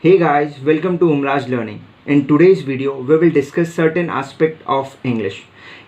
Hey guys, welcome to Umraj Learning. In today's video, we will discuss certain aspect of English.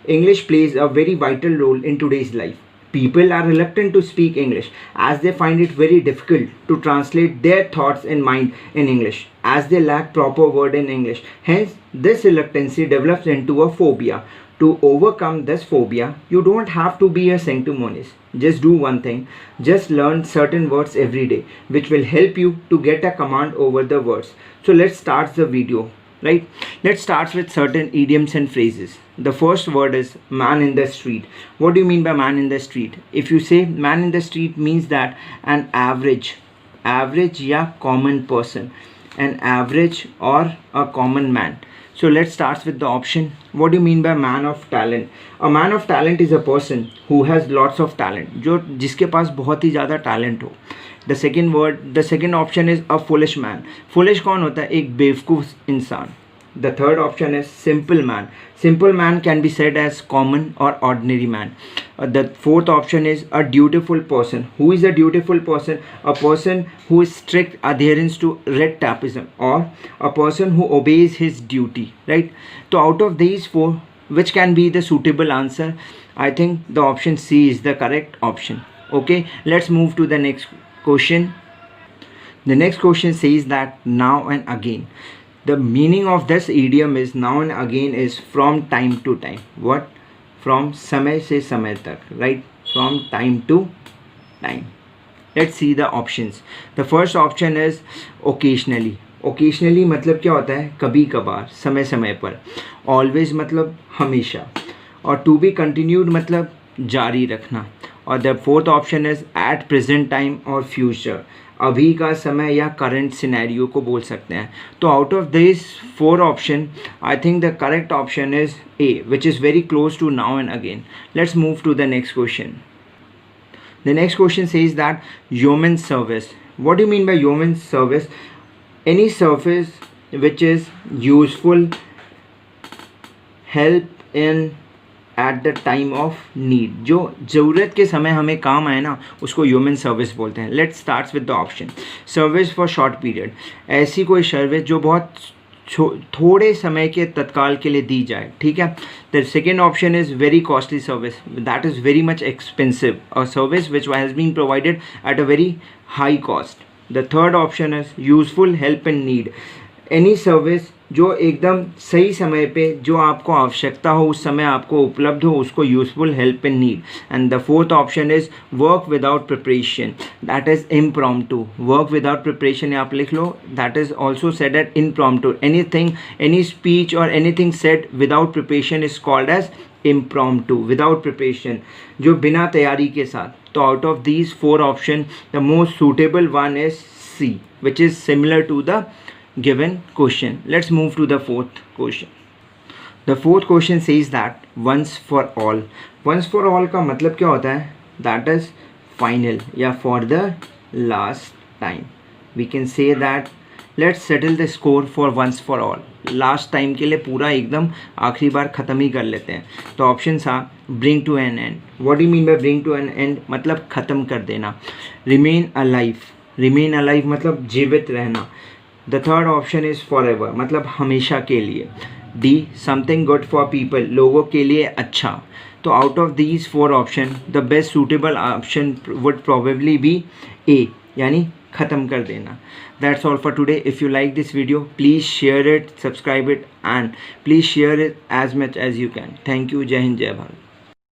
English plays a very vital role in today's life. People are reluctant to speak English as they find it very difficult to translate their thoughts and mind in English as they lack proper word in English. Hence, this reluctancy develops into a phobia. To overcome this phobia, you don't have to be a sanctimonious. Just do one thing. Just learn certain words every day, which will help you to get a command over the words. So let's start the video. Right? Let's start with certain idioms and phrases. The first word is man in the street. What do you mean by man in the street? If you say man in the street means that an average या common person, an average or a common man. So let's start with the option. What do you mean by man of talent? A man of talent is a person who has lots of talent, जो जिसके पास बहुत ही ज़्यादा talent हो. The second option is a foolish man. Foolish कौन होता है? एक बेवकूफ़ इंसान. The third option is simple man. Simple man can be said as common or ordinary man. The fourth option is a dutiful person. Who is a dutiful person? A person who is strict adherence to red tapeism, or a person who obeys his duty. Right? So out of these four, which can be the suitable answer? I think the option C is the correct option. Okay, let's move to the next question. The next question says that now and again. The meaning of this idiom is now and again is from time to time. What? From समय से समय तक, right? From time to time. Let's see the options. The first option is occasionally. Occasionally मतलब क्या होता है? कभी कभार, समय समय पर. Always मतलब हमेशा. और to be continued मतलब जारी रखना. और the fourth option is at present time or future. अभी का समय या करंट सिनेरियो को बोल सकते हैं. तो out of this four option I think the correct option is A, which is very close to now and again. Let's move to the next question. The next question says that human service. What do you mean by human service? Any service which is useful, help in at the time of need. जो ज़रूरत के समय हमें काम आए ना, उसको human service बोलते हैं. Let's start with the option. Service for short period. ऐसी कोई सर्विस जो बहुत थोड़े समय के तत्काल के लिए दी जाए. ठीक है. The second option is very costly service. That is very much expensive. A service which has been provided at a very high cost. The third option is useful, help in need. Any service जो एकदम सही समय पे जो आपको आवश्यकता हो उस समय आपको उपलब्ध हो, उसको useful, help in need. And the fourth option is work without preparation. That is impromptu. Work without preparation आप लिख लो. That is also said at impromptu. Anything, any speech और anything said without preparation is called as impromptu, without preparation, जो बिना तैयारी के साथ. तो out of these four option the most suitable one is C, which is similar to the given question. Let's move to the fourth question. The fourth question says that once for all. Once for all का मतलब क्या होता है? That is final या for the last time. We can say that let's settle the score for once for all. Last time के लिए पूरा एकदम आखिरी बार ख़त्म ही कर लेते हैं. तो ऑप्शन था bring to an end. What do you mean by bring to an end? मतलब ख़त्म कर देना. Remain alive. Remain alive मतलब जीवित रहना. The third option is forever मतलब हमेशा के लिए. D something good for people, लोगों के लिए अच्छा. तो out of these four option the best suitable option would probably be A, यानी ख़त्म कर देना. That's all for today. If you like this video please share it, subscribe it and please share it as much as you can. Thank you. जय हिंद, जय भारत.